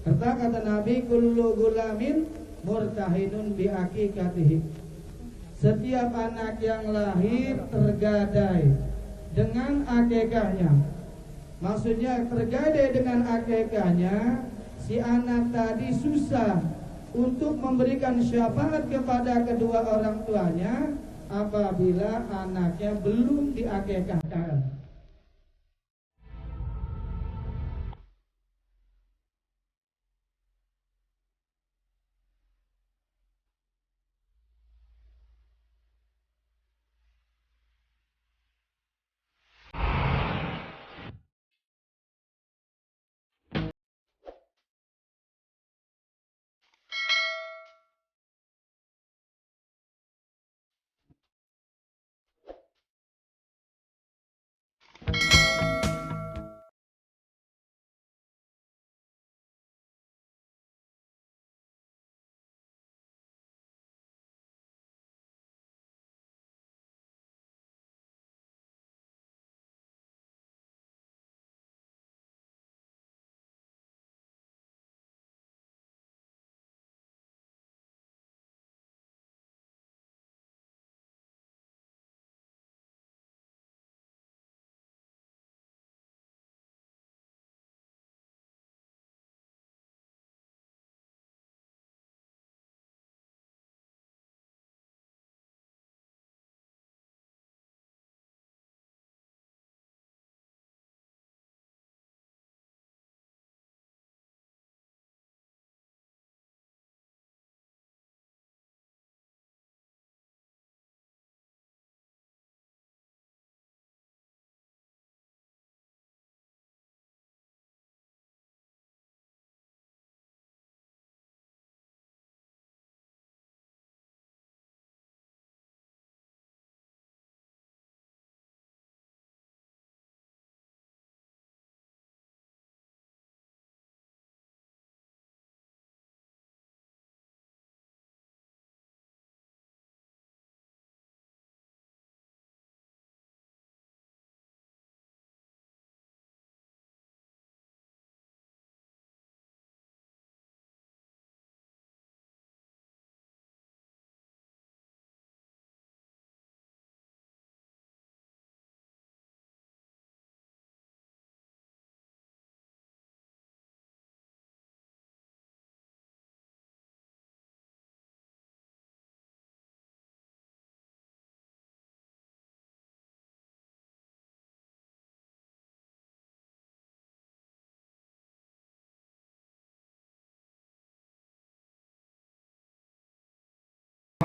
Kata Nabi, kullu gulamin murtahinun bi aqiqatihi. Setiap anak yang lahir tergadai dengan akikahnya. Maksudnya tergadai dengan akikahnya, si anak tadi susah untuk memberikan syafaat kepada kedua orang tuanya apabila anaknya belum diakikahkan.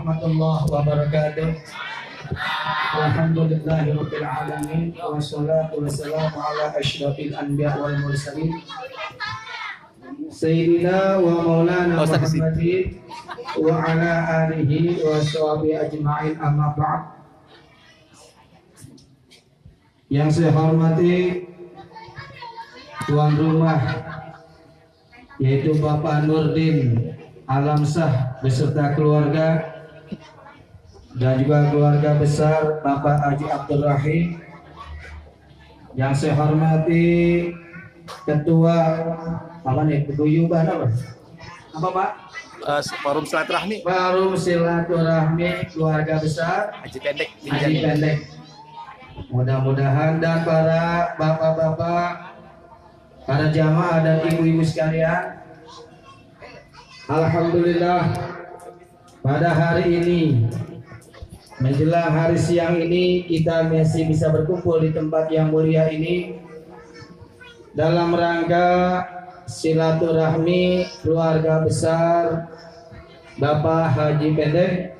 Warahmatullahi wabarakatuh. Alhamdulillahirabbil alamin wassalatu wassalamu ala asyrafil anbiya wal mursalin sayyidina wa maulana Muhammadin wa ala alihi wa sahbihi ajma'in, amma ba'd. Yang saya hormati tuan rumah, yaitu Bapak Nurdin Alamsah beserta keluarga, dan juga keluarga besar Bapak Haji Abdul Rahim. Yang saya hormati Ketua apa nih, Peguyuban apa Pak? Forum Silaturahmi. Forum Silaturahmi keluarga besar Haji Pendek. Haji Pendek. Mudah-mudahan dan para bapak-bapak, para jamaah dan ibu-ibu sekalian, alhamdulillah pada hari ini menjelang hari siang ini kita masih bisa berkumpul di tempat yang mulia ini dalam rangka silaturahmi keluarga besar Bapak Haji Pendek.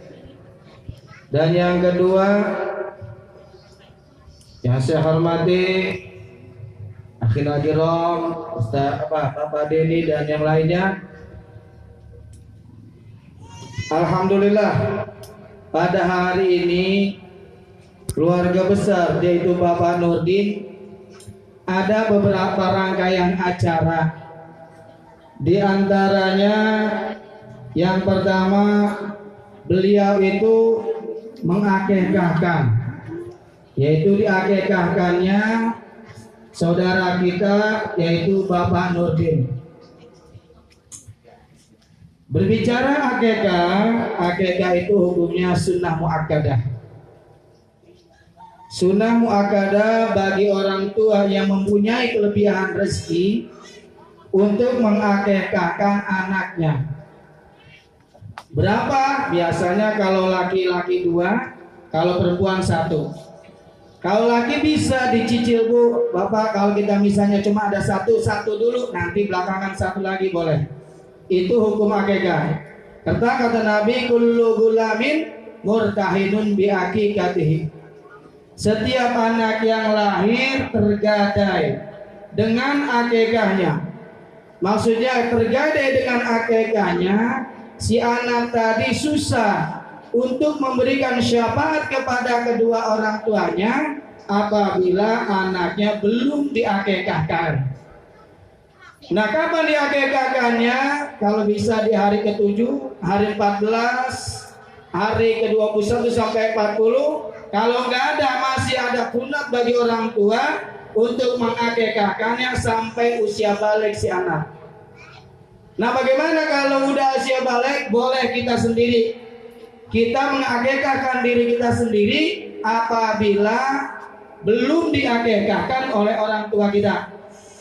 Dan yang kedua yang saya hormati Akhil Hajirom, Bapak Deni dan yang lainnya. Alhamdulillah pada hari ini keluarga besar yaitu Bapak Nurdin ada beberapa rangkaian acara. Di antaranya yang pertama beliau itu mengakikahkan, yaitu diakikahkannya saudara kita yaitu Bapak Nurdin. Berbicara akekah itu hukumnya sunnah muakkadah. Sunnah muakkadah bagi orang tua yang mempunyai kelebihan rezeki untuk mengakekahkan anaknya. Berapa? Biasanya kalau laki-laki 2, kalau perempuan 1. Kalau laki bisa dicicil Bu, Bapak, kalau kita misalnya cuma ada satu dulu, nanti belakangan 1 lagi boleh. Itu hukum akekah. Kata Nabi, kullu gulamin murtahinun bi akikatihi. Setiap anak yang lahir tergadai dengan akekahnya. Maksudnya tergadai dengan akekahnya, si anak tadi susah untuk memberikan syafaat kepada kedua orang tuanya apabila anaknya belum diakekahkan. Nah, kapan diakekahkannya? Kalau bisa di hari ke-7, hari 14, hari ke-21 sampai 40. Kalau nggak ada, masih ada kunat bagi orang tua untuk mengakekahkannya sampai usia balik si anak. Nah, bagaimana kalau udah usia balik? Boleh kita sendiri. Kita mengakekahkan diri kita sendiri apabila belum diakekahkan oleh orang tua kita.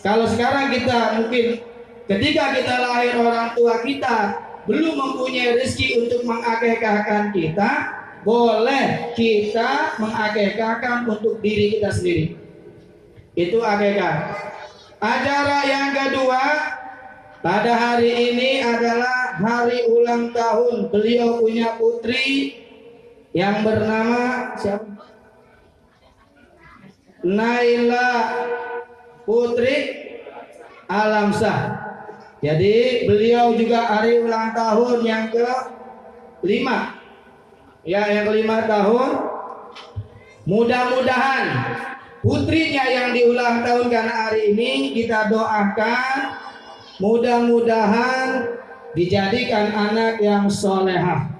Kalau sekarang kita mungkin ketika kita lahir orang tua kita belum mempunyai rezeki untuk mengakekahkan kita, boleh kita mengakekahkan untuk diri kita sendiri. Itu akekah. Acara yang kedua pada hari ini adalah hari ulang tahun. Beliau punya putri yang bernama siapa? Naila Putri Alamsah. Jadi beliau juga hari ulang tahun yang ke-5. Ya, yang ke-5 tahun. Mudah-mudahan putrinya yang diulang tahun karena hari ini kita doakan mudah-mudahan dijadikan anak yang solehah,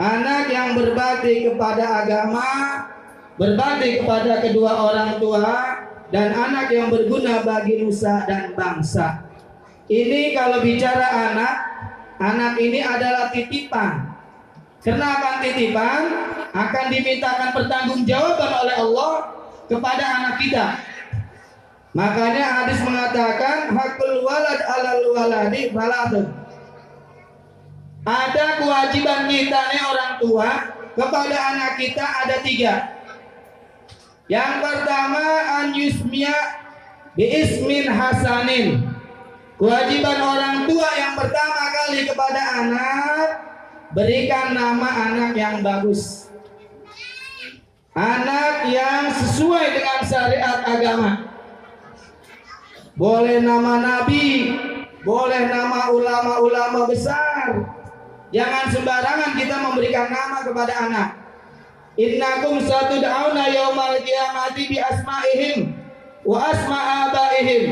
anak yang berbakti kepada agama, berbakti kepada kedua orang tua, dan anak yang berguna bagi nusa dan bangsa. Ini kalau bicara anak ini adalah titipan. Kenapa titipan? Akan dimintakan pertanggungjawaban oleh Allah kepada anak kita. Makanya hadis mengatakan hakul walad alal waladi faladun. Ada kewajiban kita nih orang tua kepada anak kita ada 3. Yang pertama an yusmiya bi ismin hasanin. Kewajiban orang tua yang pertama kali kepada anak, berikan nama anak yang bagus, anak yang sesuai dengan syariat agama. Boleh nama nabi, boleh nama ulama-ulama besar. Jangan sembarangan kita memberikan nama kepada anak. Innakum satud'auna yaumal qiyamati bi asma'ihim wa asma' abaihim.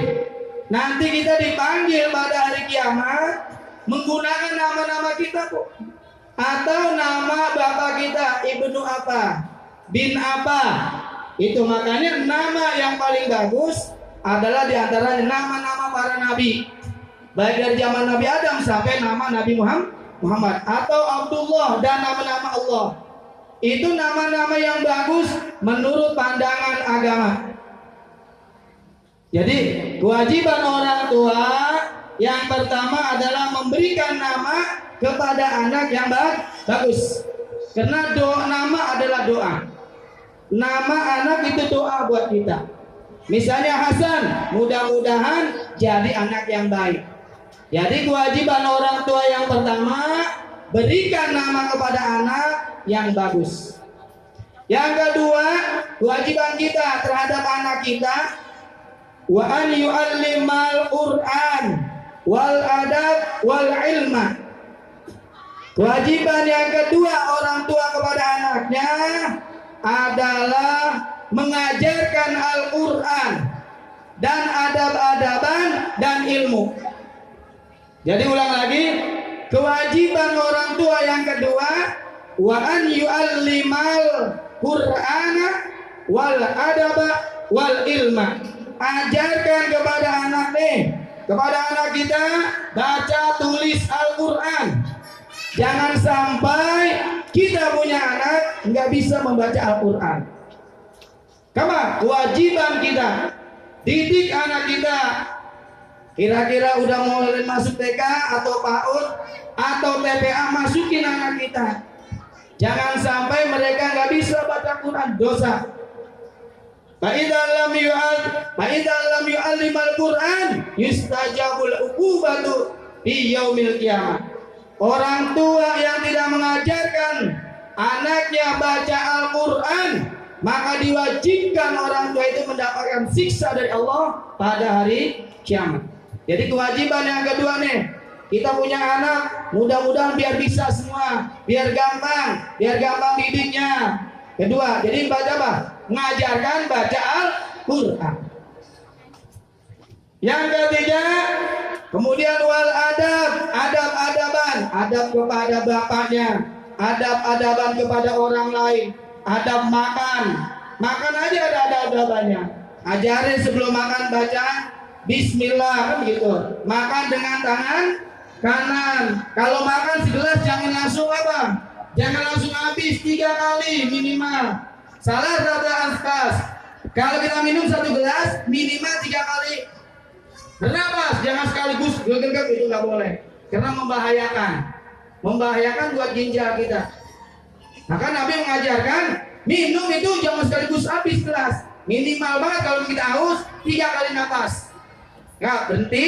Nanti kita dipanggil pada hari kiamat menggunakan nama-nama kita kok. Atau nama bapak kita, ibnu apa, bin apa. Itu makanya nama yang paling bagus adalah diantara nama-nama para nabi. Baik dari zaman Nabi Adam sampai nama Nabi Muhammad. Atau Abdullah dan nama-nama Allah. Itu nama-nama yang bagus menurut pandangan agama. Jadi kewajiban orang tua yang pertama adalah memberikan nama kepada anak yang bagus. Karena nama adalah doa. Nama anak itu doa buat kita. Misalnya Hasan, mudah-mudahan jadi anak yang baik. Jadi kewajiban orang tua yang pertama, berikan nama kepada anak yang bagus. Yang kedua, kewajiban kita terhadap anak kita, wa an yu'allimal Qur'an wal adab wal ilma. Kewajiban yang kedua orang tua kepada anaknya adalah mengajarkan Al-Quran dan adab-adaban dan ilmu. Jadi ulang lagi, kewajiban orang tua yang kedua, wa an yu'allimal Qur'ana wal adaba wal ilma. Ajarkan kepada anak nih kepada anak kita baca tulis Al-Quran. Jangan sampai kita punya anak nggak bisa membaca Al-Quran. Karena kewajiban kita didik anak kita. Kira-kira udah mau masuk TK atau PAUD atau TPA, masukin anak kita. Jangan sampai mereka nggak bisa baca Quran, dosa. Fa'idza lam yu'allimal Quran yustajabul uqubatu di yaumil qiyamah. Orang tua yang tidak mengajarkan anaknya baca Al-Quran, maka diwajibkan orang tua itu mendapatkan siksa dari Allah pada hari kiamat. Jadi kewajiban yang kedua nih, kita punya anak, mudah-mudahan biar bisa semua, biar gampang didiknya. Kedua, jadi baca apa? Mengajarkan baca Al-Quran. Yang ketiga, kemudian wal adab-adaban, adab kepada bapaknya, adab-adaban kepada orang lain, adab makan aja ada adab-adabannya. Ajarin sebelum makan baca Bismillah, kan gitu. Makan dengan tangan kanan. Kalau makan segelas jangan langsung apa? Jangan langsung habis 3 kali minimal. Salah satu askas. Kalau kita minum 1 gelas minimal 3 kali. Kenapa? Jangan sekaligus gegap itu nggak boleh. Karena membahayakan buat ginjal kita. Maka Nabi mengajarkan minum itu jangan sekaligus habis gelas. Minimal banget kalau kita haus 3 kali nafas. Nggak berhenti.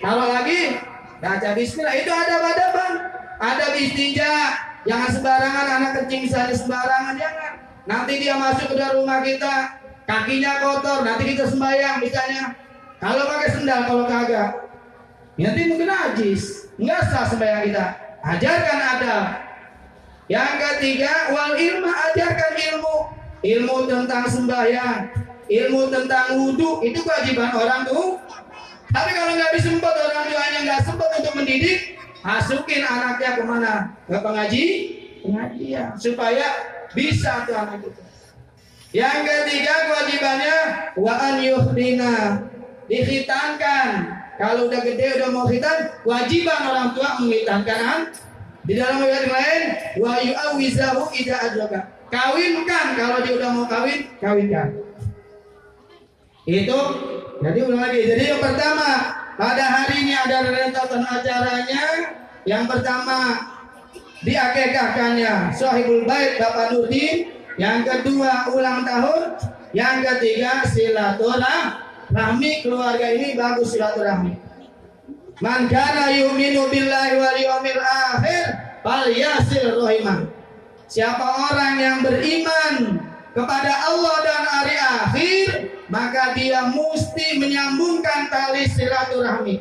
Kalau lagi baca Bismillah, itu adab-adaban. Ada istinja. Jangan sembarangan anak kecil misalnya sembarangan, jangan. Nanti dia masuk ke dalam rumah kita, kakinya kotor, nanti kita sembahyang misalnya. Kalau pakai sendal, kalau kagak, nanti mungkin najis, nggak sah sembahyang kita. Ajarkan adab. Yang ketiga, wal ilmu, ajarkan ilmu tentang sembahyang, ilmu tentang wudhu, itu kewajiban orang tuh. Tapi kalau nggak sempat, orang tuanya nggak sempat untuk mendidik, masukin anaknya kemana? Ke pengajian, supaya bisa tuh anak itu. Yang ketiga kewajibannya wa an yuhdina, dikhitankan. Kalau udah gede udah mau khitan, kewajiban orang tua menghitankan. Di dalam ayat lain wa yu'awizahu idza adlaka, kawinkan kalau dia udah mau kawinkan. Itu jadi ulang lagi. Jadi yang pertama, pada hari ini ada rentetan acaranya. Yang pertama diakekahkannya Sohibul Bait Bapak Nurdin. Yang kedua ulang tahun. Yang ketiga silaturahmi. Keluarga ini bagus silaturahmi. Man kana yu'minu billahi wal yawmil akhir falyasil rahimah. Siapa orang yang beriman kepada Allah dan hari akhir, maka dia mesti menyambungkan tali silaturahmi.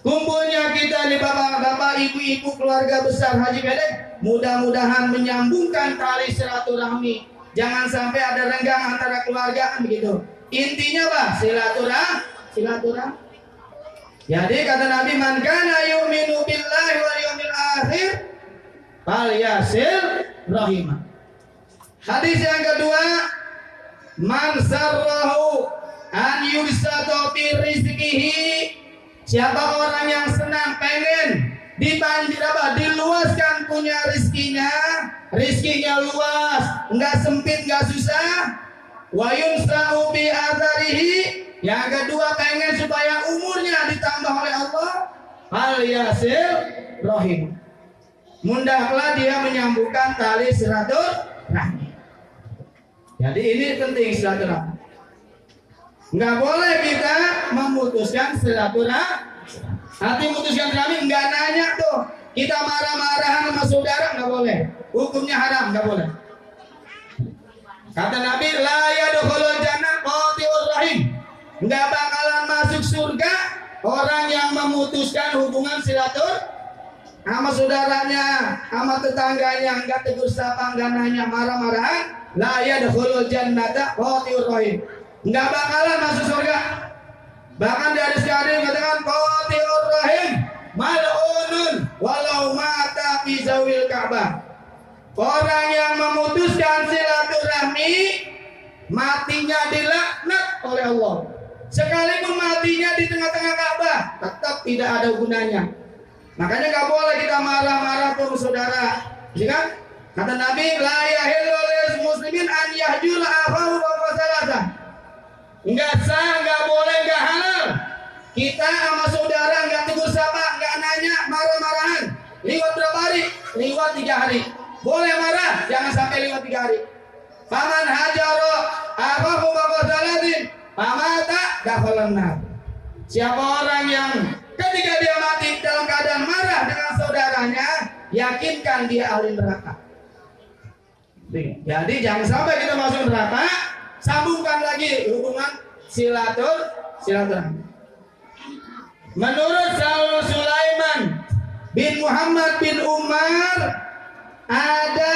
Kumpulnya kita di bapak-bapak, ibu-ibu, keluarga besar Haji Bedek, mudah-mudahan menyambungkan tali silaturahmi. Jangan sampai ada renggang antara keluarga, begitu. Intinya apa? Silaturahmi. Jadi kata Nabi, man kana yu'minu billahi wal yawmil akhir falyasil rahimah. Hadis yang kedua, man sarrahu an yubsata fi rizqihi, siapa orang yang senang pengen diluaskan punya rizkinya luas, enggak sempit, enggak susah. Wa yunsa'u bi atharihi, yang kedua pengen supaya umurnya ditambah oleh Allah, fal yasil rahim, mudahlah dia menyambungkan tali silaturahmi. Jadi ini penting silaturahmi. Enggak boleh kita memutuskan silaturahmi. Hati memutuskan silaturahmi enggak nanya tuh. Kita marah-marahan sama saudara enggak boleh. Hukumnya haram, enggak boleh. Kata Nabi, la yadkhulul jannah qati'ur rahim. Enggak bakalan masuk surga orang yang memutuskan hubungan silaturahmi sama saudaranya, sama tetangganya, enggak tegur sapa, enggak nanya, marah-marahan. La yadkhulul jannata qati'ur rahim. Enggak bakalan masuk surga. Bahkan di hadis yang mengatakan qati'ur rahim mal'unun walau mata fi zawil Ka'bah. Orang yang memutuskan silaturahmi matinya dilaknat oleh Allah. Sekalipun matinya di tengah-tengah Ka'bah, tetap tidak ada gunanya. Makanya nggak boleh kita marah-marah ke saudara, ya kan? Kata Nabi, la yahillu lil muslimin an yahjura akhahu fawqa salasah. Enggak sah, enggak boleh, enggak halal. Kita sama saudara enggak tegur sapa, enggak nanya, marah-marahan. Liwat berapa hari? Liwat 3 hari. Boleh marah, jangan sampai liwat 3 hari. Faman hajaro akhahu fawqa salasin, famata dakhalan nar. Siapa orang yang ketika dia mati dalam keadaan marah dengan saudaranya, yakinkan dia ahli neraka. Jadi jangan sampai kita masuk neraka. Sambungkan lagi hubungan silaturahmi. Menurut Saul Sulaiman bin Muhammad bin Umar, ada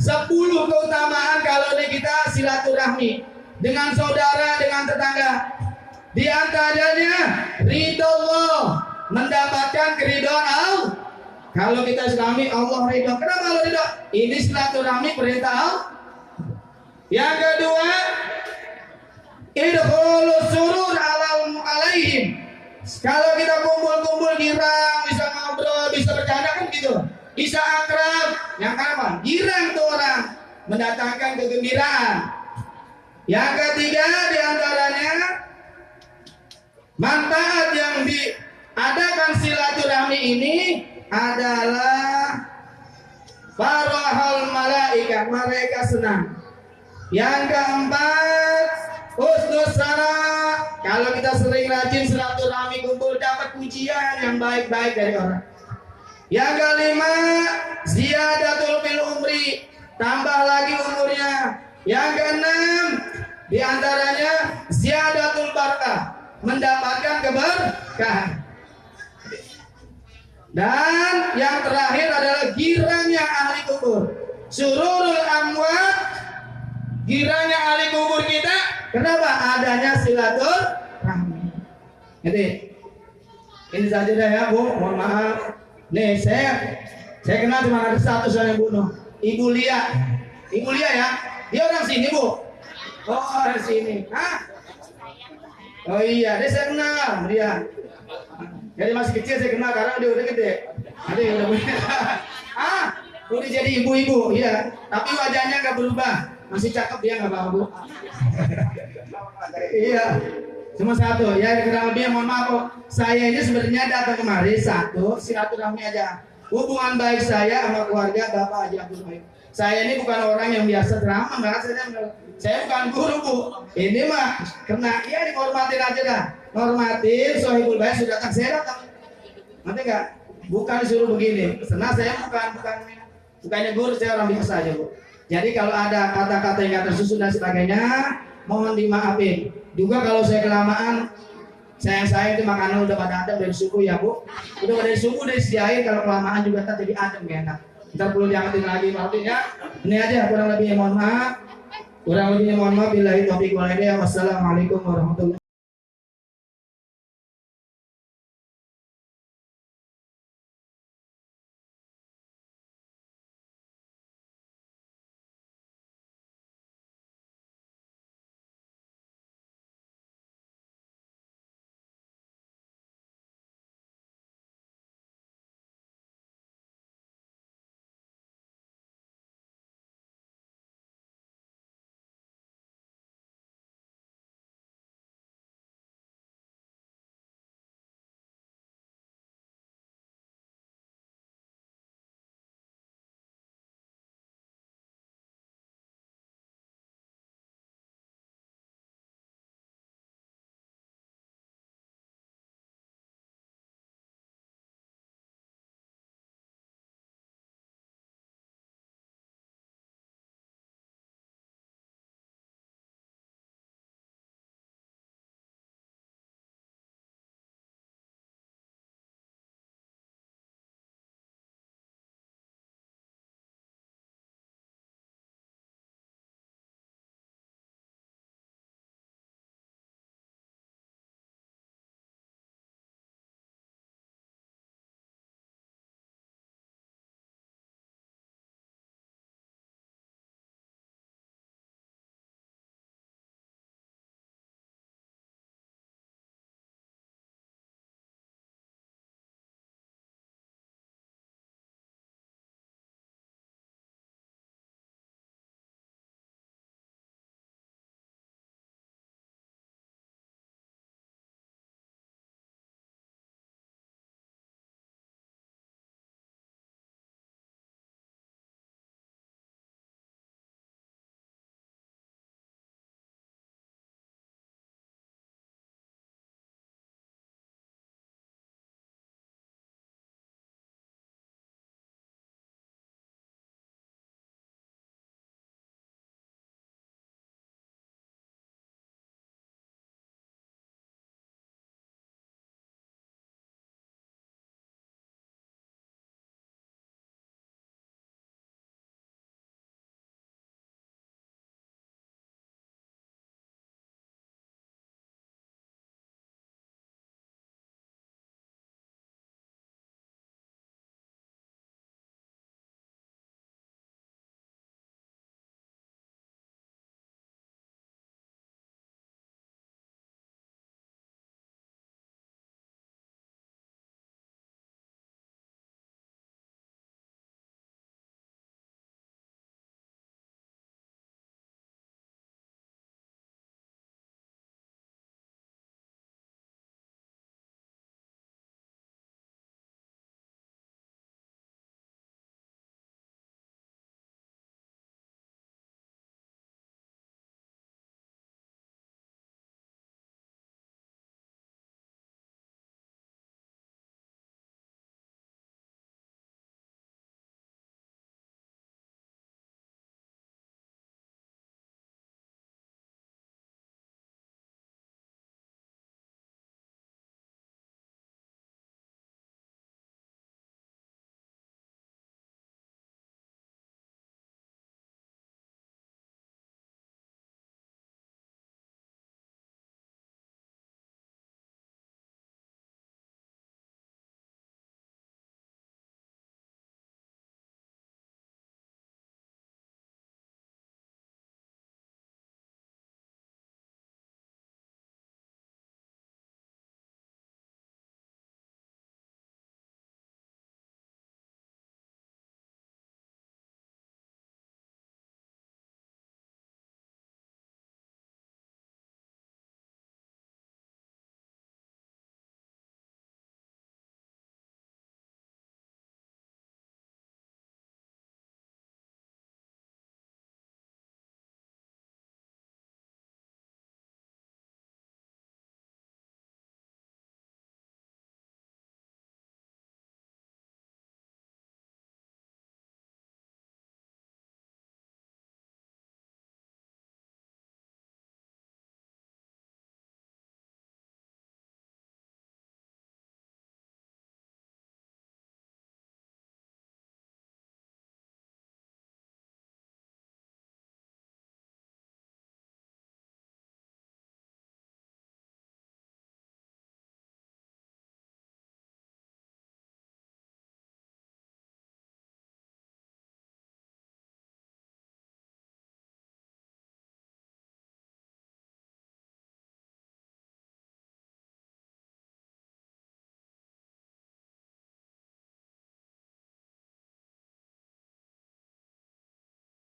10 keutamaan kalau kita silaturahmi dengan saudara, dengan tetangga. Di antaranya ridho Allah, mendapatkan keridhaan Allah. Kalau kita Islami, Allah ridho. Kenapa Allah ridho? Ini silaturahmi perintah Allah. Yang kedua, idkhulus surur alaihim. Kalau kita kumpul-kumpul girang, bisa ngobrol, bisa bercanda kan gitu, bisa akrab. Yang apa? Girang tuh orang, mendatangkan kegembiraan. Yang ketiga diantaranya manfaat yang diadakan silaturahmi ini adalah farahul malaikat, mereka senang. Yang keempat, husnus sana. Kalau kita sering rajin silaturahmi kumpul, dapat pujian yang baik-baik dari orang. Yang kelima, ziyadatul fil umri, tambah lagi umurnya. Yang keenam, diantaranya ziyadatul barakah, mendapatkan keberkahan. Dan yang terakhir adalah girangnya ahli kubur, sururul amwat, girangnya ahli kubur kita. Kenapa? Adanya silaturahmi. Jadi ini saja dah ya Bu, mohon maaf. Nih saya kenal cuma ada satu soal yang bunuh, Ibu Lia. Ibu Lia ya, dia orang sini Bu. Oh dari sini. Hah? Oh iya, dia saya kenal dia. Jadi masih kecil saya kenal, karena dia udah gede. Ada udah punya. Udah jadi ibu-ibu, iya. Tapi wajahnya nggak berubah, masih cakep dia, nggak apa-apa Bu. Iya, cuma satu. Ya kurang lebih mohon maaf kok. Saya ini sebenarnya datang kemari satu silaturahmi aja. Hubungan baik saya sama keluarga Bapak Haji Abdul Baik. Saya ini bukan orang yang biasa drama, saya bukan guru Bu. Ini mah kena, ya dihormatin aja dah. Hormatin, sohibul baik sudah datang, saya datang. Nanti enggak? Bukan disuruh begini. Senang saya bukannya guru, saya orang biasa aja Bu. Jadi kalau ada kata-kata yang gak tersusun dan sebagainya, mohon dimaafin. Juga kalau saya kelamaan, saya itu makanan udah pada adem dari subuh ya Bu. Udah dari subuh udah disediain, kalau kelamaan juga tak jadi adem gak enak. Ntar perlu diangkatin lagi, maafin ya. Ini aja kurang lebihnya mohon maaf. Billahi taufiq wal hidayah. Wassalamualaikum warahmatullahi wabarakatuh.